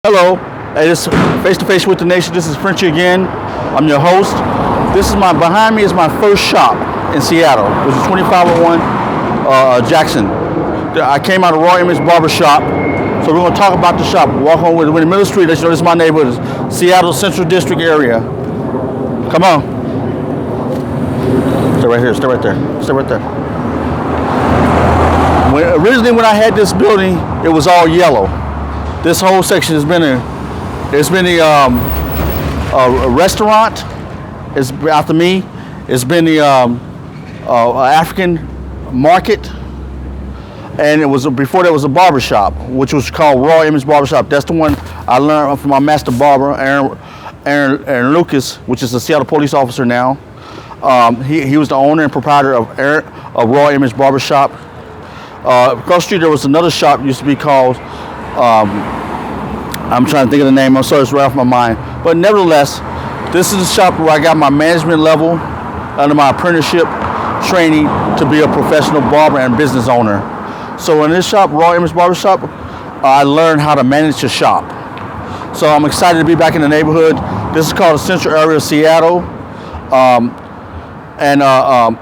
Hello, hey, this is Face to Face with the Nation. This is Frenchie again. I'm your host. Behind me is my first shop in Seattle, which is 2501 Jackson. I came out of Raw Image Barber Shop, so we're going to talk about the shop. Walk on with the middle street. Let you know this is my neighborhood, Seattle Central District area. Come on. Stay right here. Stay right there. Stay right there. Originally, when I had this building, it was all yellow. This whole section has been a restaurant. It's after me. It's been the African market, and it was before there was a barber shop, which was called Raw Image Barber Shop. That's the one I learned from my master barber, Aaron Lucas, which is a Seattle police officer now. He was the owner and proprietor of Raw Image Barber Shop. Across the street there was another shop used to be called. I'm trying to think of the name. I'm sorry, it's right off my mind. But nevertheless, this is the shop where I got my management level under my apprenticeship training to be a professional barber and business owner. So in this shop, Raw Image Barber Shop, I learned how to manage a shop. So I'm excited to be back in the neighborhood. This is called the Central Area of Seattle.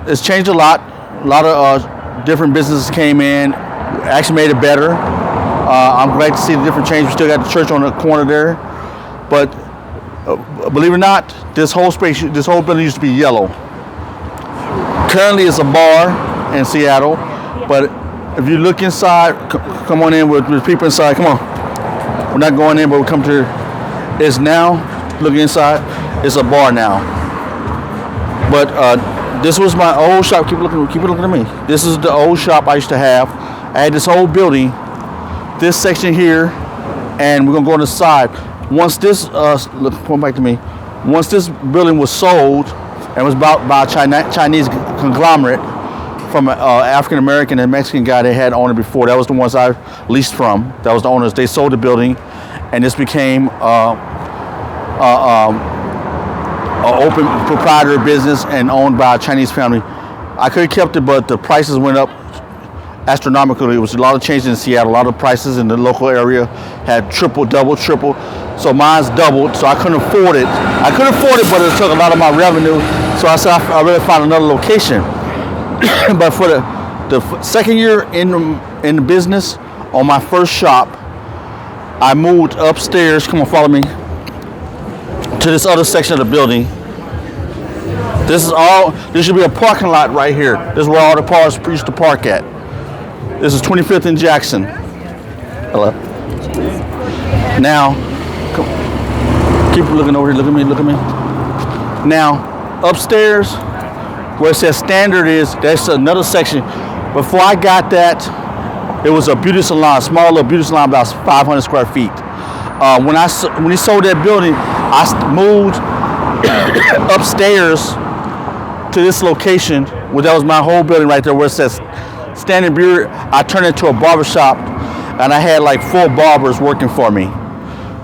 It's changed a lot. A lot of different businesses came in, actually made it better. I'm glad to see the different change. We still got the church on the corner there, but believe it or not, this whole building used to be yellow. Currently, it's a bar in Seattle, but if you look inside, come on in with people inside. Come on, we're not going in, but we'll come to. It's now looking inside. It's a bar now, but this was my old shop. Keep looking at me. This is the old shop I used to have. I had this whole building. This section here, and we're gonna go on the side. Once this, come back to me. Once this building was sold and was bought by a Chinese conglomerate from an African American and Mexican guy they had owned it before. That was the ones I leased from. That was the owners. They sold the building, and this became an open proprietor business and owned by a Chinese family. I could have kept it, but the prices went up astronomically. It was a lot of changes in Seattle. A lot of prices in the local area had double, triple. So mine's doubled. So I couldn't afford it. But it took a lot of my revenue. So I said I really find another location. But for the second year in the business, on my first shop, I moved upstairs. Come on, follow me. To this other section of the building. This should be a parking lot right here. This is where all the cars used to park at. This is 25th and Jackson. Hello. Now, keep looking over here. Look at me. Now, upstairs, where it says standard that's another section. Before I got that, it was a beauty salon, small little beauty salon, about 500 square feet. When he sold that building, I moved upstairs to this location, where that was my whole building right there, where it says Standard Bureau. I turned it into a barber shop, and I had like 4 barbers working for me.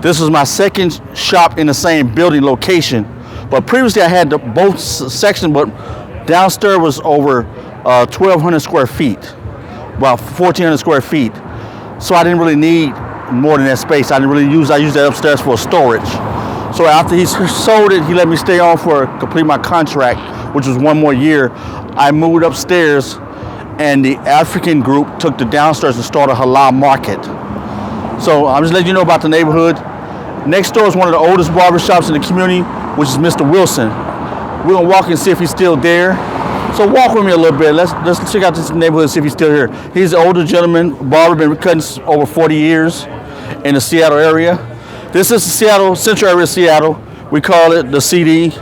This was my second shop in the same building location, but previously I had both sections, but downstairs was over 1,200 square feet, about 1,400 square feet. So I didn't really need more than that space. I used that upstairs for storage. So after he sold it, he let me stay on for complete my contract, which was 1 more year. I moved upstairs, and the African group took the downstairs and started a halal market. So I'm just letting you know about the neighborhood. Next door is one of the oldest barbershops in the community, which is Mr. Wilson. We're gonna walk and see if he's still there. So walk with me a little bit. Let's check out this neighborhood and see if he's still here. He's an older gentleman, barber, been cutting over 40 years in the Seattle area. This is the Seattle, Central Area of Seattle. We call it the CD,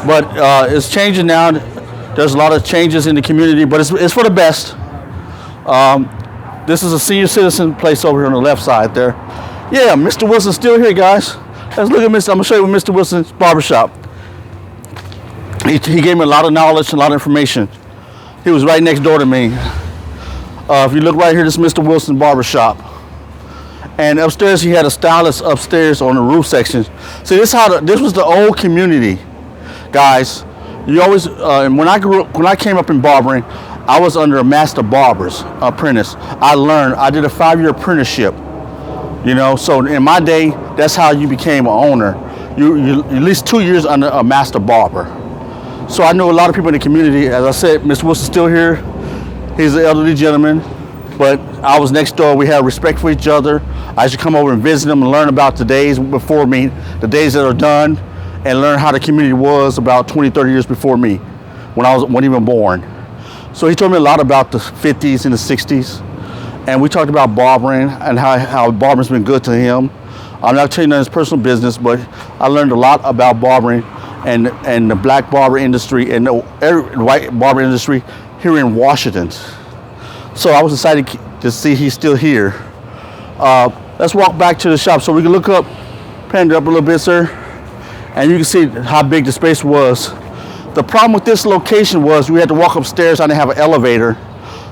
but it's changing now. There's a lot of changes in the community, but it's for the best. This is a senior citizen place over here on the left side there. Yeah, Mr. Wilson's still here, guys. Let's look at I'm gonna show you Mr. Wilson's barbershop. He gave me a lot of knowledge and a lot of information. He was right next door to me. If you look right here, this is Mr. Wilson's barbershop. And upstairs, he had a stylist upstairs on the roof section. See, this was the old community, guys. You always, when I came up in barbering, I was under a master barber's apprentice. I did a 5-year apprenticeship You know, so in my day, that's how you became an owner. You at least 2 years under a master barber. So I know a lot of people in the community. As I said, Mr. Wilson's still here. He's an elderly gentleman, but I was next door. We had respect for each other. I used to come over and visit him and learn about the days before me, the days that are done, and learn how the community was about 20, 30 years before me, when I wasn't even born. So he told me a lot about the 50s and the 60s. And we talked about barbering and how barbering's been good to him. I'm not telling you his personal business, but I learned a lot about barbering and the black barber industry and the white barber industry here in Washington. So I was excited to see he's still here. Let's walk back to the shop so we can look up, pan it up a little bit, sir. And you can see how big the space was. The problem with this location was we had to walk upstairs. I didn't have an elevator.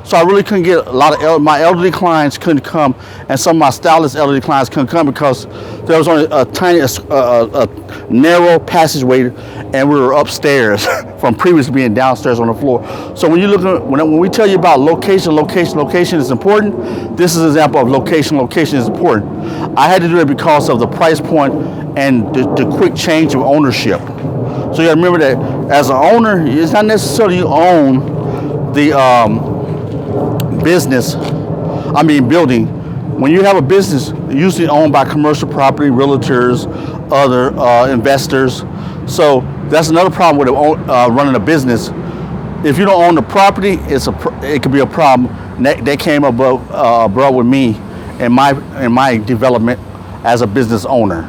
So I really couldn't get a lot of, my elderly clients couldn't come, and some of my stylist elderly clients couldn't come because there was only a tiny, a narrow passageway, and we were upstairs from previously being downstairs on the floor. So when you look at, when we tell you about location is important, this is an example of location is important. I had to do it because of the price point and the quick change of ownership. So you gotta remember that as an owner, it's not necessarily you own the, building. When you have a business, usually owned by commercial property, realtors, other investors. So that's another problem with running a business. If you don't own the property, it could be a problem. That came brought with me in my development as a business owner.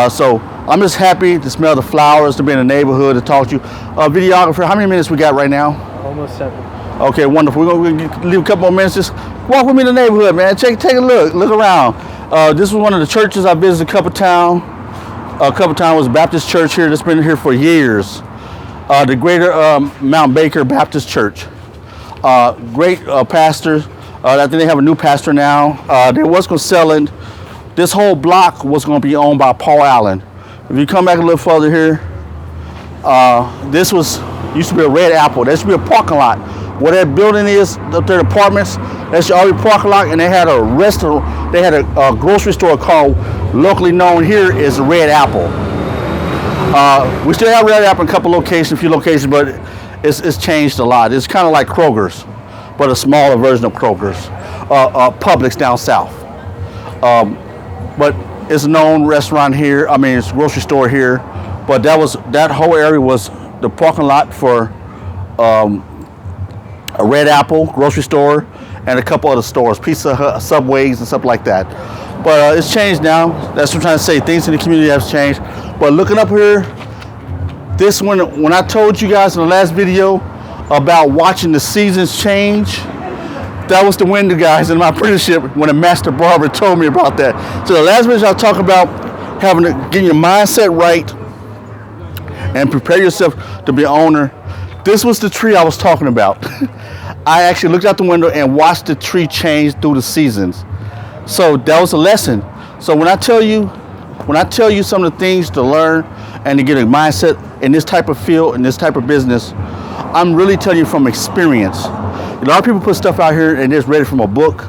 So I'm just happy to smell the flowers, to be in the neighborhood, to talk to you. Videographer, how many minutes we got right now? Almost 7. Okay, wonderful. We're going to leave a couple more minutes. Just walk with me in the neighborhood, man. Take a look around. This was one of the churches I visited a couple times. Was a Baptist church here that's been here for years. The Greater Mount Baker Baptist Church. Great pastor. I think they have a new pastor now. They was going to sell it. This whole block was going to be owned by Paul Allen. If you come back a little further here, this used to be a red apple. There used to be a parking lot. Where that building is, up there, apartments, that's your RV parking lot, and they had a restaurant, they had a grocery store called, locally known here as Red Apple. We still have Red Apple in a few locations, but it's changed a lot. It's kind of like Kroger's, but a smaller version of Kroger's. Publix down south. But it's a known restaurant here, it's a grocery store here, but that whole area was the parking lot for a Red Apple grocery store and a couple other stores, Pizza Hut, Subways, and stuff like that. But it's changed now. That's what I'm trying to say. Things in the community have changed. But looking up here, this one, when I told you guys in the last video about watching the seasons change, that was the window, guys, in my apprenticeship when a master barber told me about that. So the last video I'll talk about getting your mindset right and prepare yourself to be an owner. This was the tree I was talking about. I actually looked out the window and watched the tree change through the seasons. So that was a lesson. So when I tell you some of the things to learn and to get a mindset in this type of field, in this type of business, I'm really telling you from experience. A lot of people put stuff out here and they're read it from a book,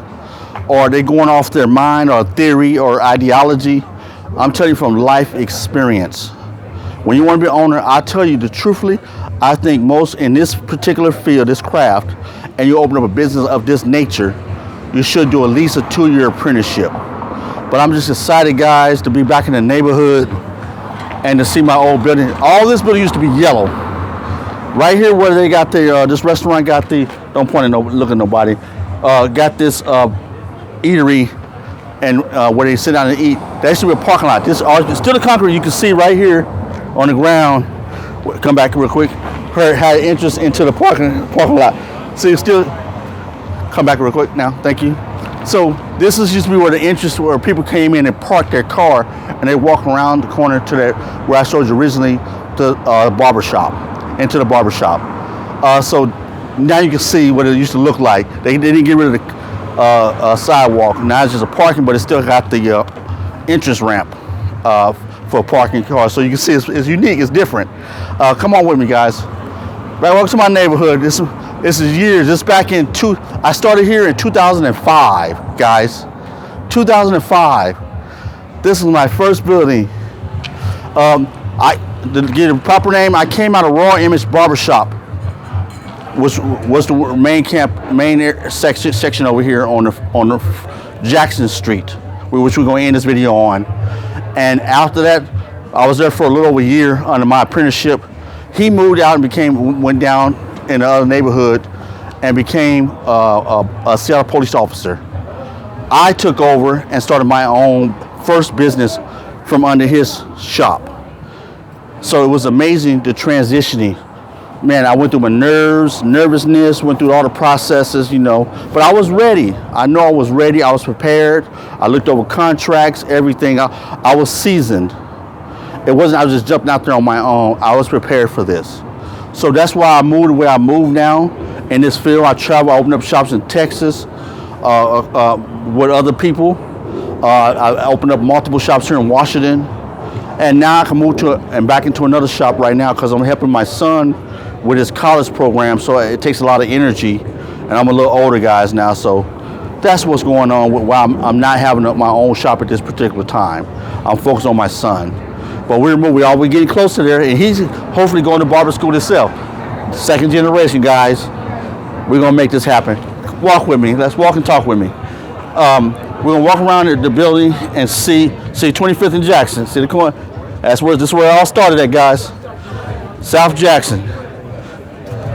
or they're going off their mind or theory or ideology. I'm telling you from life experience. When you want to be an owner, I tell you truthfully, I think most in this particular field, this craft, and you open up a business of this nature, you should do at least a 2-year apprenticeship. But I'm just excited, guys, to be back in the neighborhood and to see my old building. All this building used to be yellow. Right here where they got this restaurant got don't point at look at nobody, got this eatery and where they sit down and eat. That used to be a parking lot. This is still the concrete you can see right here on the ground. Come back real quick. Had interest into the parking lot. So you still come back real quick now. Thank you. So this used to be where people came in and parked their car and they walk around the corner to where I showed you originally, the barber shop, into the barber shop. So now you can see what it used to look like. They didn't get rid of the sidewalk. Now it's just a parking, but it still got the entrance ramp for parking cars. So you can see it's unique, it's different. Come on with me, guys. Right, welcome to my neighborhood. This is years. This back in I started here in 2005, guys. 2005. This was my first building. To get a proper name, I came out of Raw Image Barbershop, which was the main section over here on the Jackson Street, which we're going to end this video on. And after that, I was there for a little over a year under my apprenticeship. He moved out and went down in another neighborhood and became a Seattle police officer. I took over and started my own first business from under his shop. So it was amazing, the transitioning. Man, I went through my nervousness, went through all the processes, but I was ready. I know I was ready. I was prepared. I looked over contracts, everything. I was seasoned. It wasn't, I was just jumping out there on my own. I was prepared for this. So that's why I moved the way I moved now in this field. I travel, I opened up shops in Texas with other people. I opened up multiple shops here in Washington. And now I can move back into another shop right now because I'm helping my son with his college program. So it takes a lot of energy. And I'm a little older, guys, now. So that's what's going on with why I'm not having my own shop at this particular time. I'm focused on my son. But we're getting closer there. And he's hopefully going to barber school himself. Second generation, guys. We're going to make this happen. Walk with me. Let's walk and talk with me. We're going to walk around the building and see 25th and Jackson. See the corner? This is where it all started at, guys. South Jackson.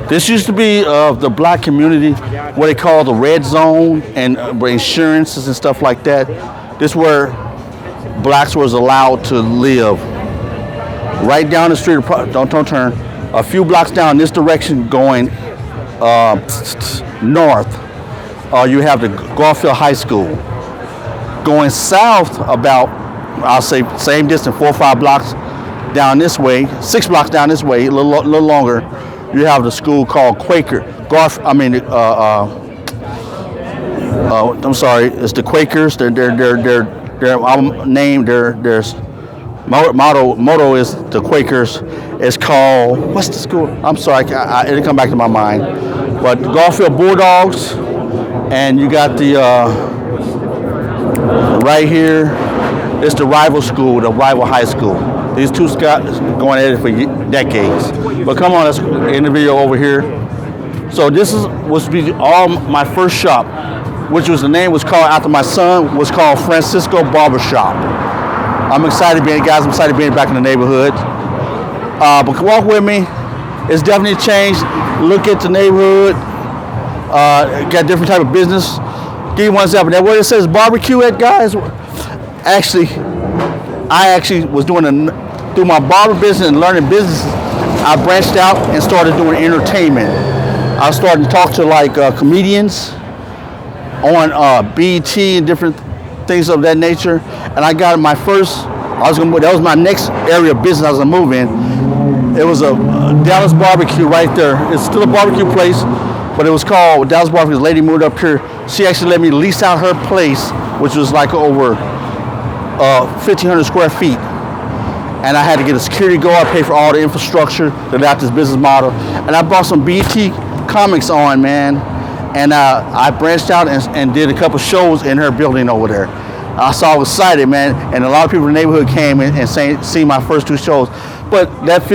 This used to be the black community, what they call the red zone, and insurances and stuff like that. This is where blacks was allowed to live. Right down the street, don't turn, a few blocks down this direction going north, you have the Garfield High School. Going south about, I'll say same distance, 4 or 5 blocks down this way, 6 blocks down this way, a little longer, you have the school called Quaker. I'm sorry, it's the Quakers. Their name, their motto is the Quakers. It's called, what's the school? I'm sorry, it didn't come back to my mind. But the Garfield Bulldogs, and you got the right here, it's the rival school, the rival high school. These two Scots going at it for decades. But come on, let's end the video over here. So this was all my first shop, which was the name was called after my son, was called Francisco Barber Shop. I'm excited being, guys. I'm excited being back in the neighborhood. But walk with me. It's definitely changed. Look at the neighborhood. Got different type of business. Give you one example. That where it says barbecue at, guys. I actually was through my barber business and learning business. I branched out and started doing entertainment. I started to talk to comedians on BET and different things of that nature. And I got my first. That was my next area of business I was gonna move in. It was a Dallas barbecue right there. It's still a barbecue place, but it was called Dallas Barbecue. The lady moved up here. She actually let me lease out her place, which was like over 1,500 square feet. And I had to get a security guard, pay for all the infrastructure to adapt this business model. And I brought some BET comics on, man. And I branched out and did a couple shows in her building over there. I was excited, man. And a lot of people in the neighborhood came and seen my first 2 shows. But that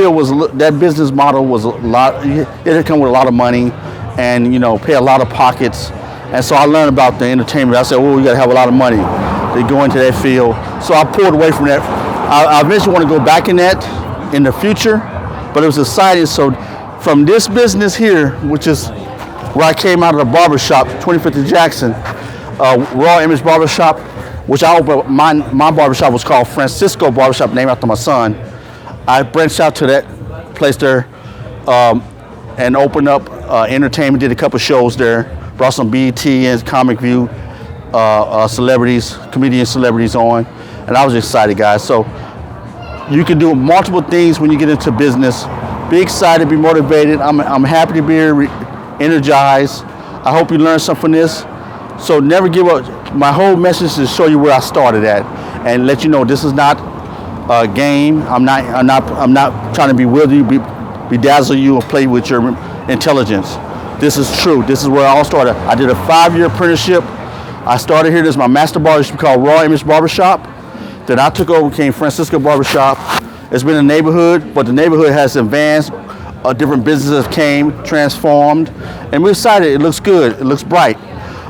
business model was a lot, it had come with a lot of money and, pay a lot of pockets. And so I learned about the entertainment. I said, well, you got to have a lot of money to go into that field. So I pulled away from that. I eventually want to go back in that in the future, but it was exciting. So from this business here, which is where I came out of the barbershop, 25th and Jackson, Raw Image Barbershop, which I opened, my barbershop was called Francisco Barbershop, named after my son. I branched out to that place there and opened up entertainment, did a couple shows there, brought some BET and Comic View comedian celebrities on, and I was excited, guys. So you can do multiple things when you get into business. Be excited, be motivated. I'm happy to be here, energized. I hope you learned something from this. So never give up. My whole message is to show you where I started at and let you know this is not a game. I'm not trying to bewilder you, bedazzle you, or play with your intelligence. This is true. This is where it all started. I did a 5-year apprenticeship I started here. This is my master barbershop called Raw Image Barbershop. Then I took over, became Francisco Barbershop. It's been a neighborhood, but the neighborhood has advanced. Different businesses came, transformed, and we're excited. It looks good. It looks bright,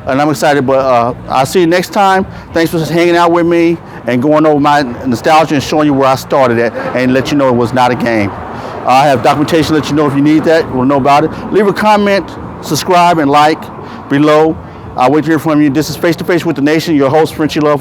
and I'm excited. But I'll see you next time. Thanks for hanging out with me and going over my nostalgia and showing you where I started at, and let you know it was not a game. I have documentation to let you know if you need that. We'll know about it. Leave a comment, subscribe, and like below. I'll wait to hear from you. This is Face to Face with the Nation. Your host, Frenchie Love.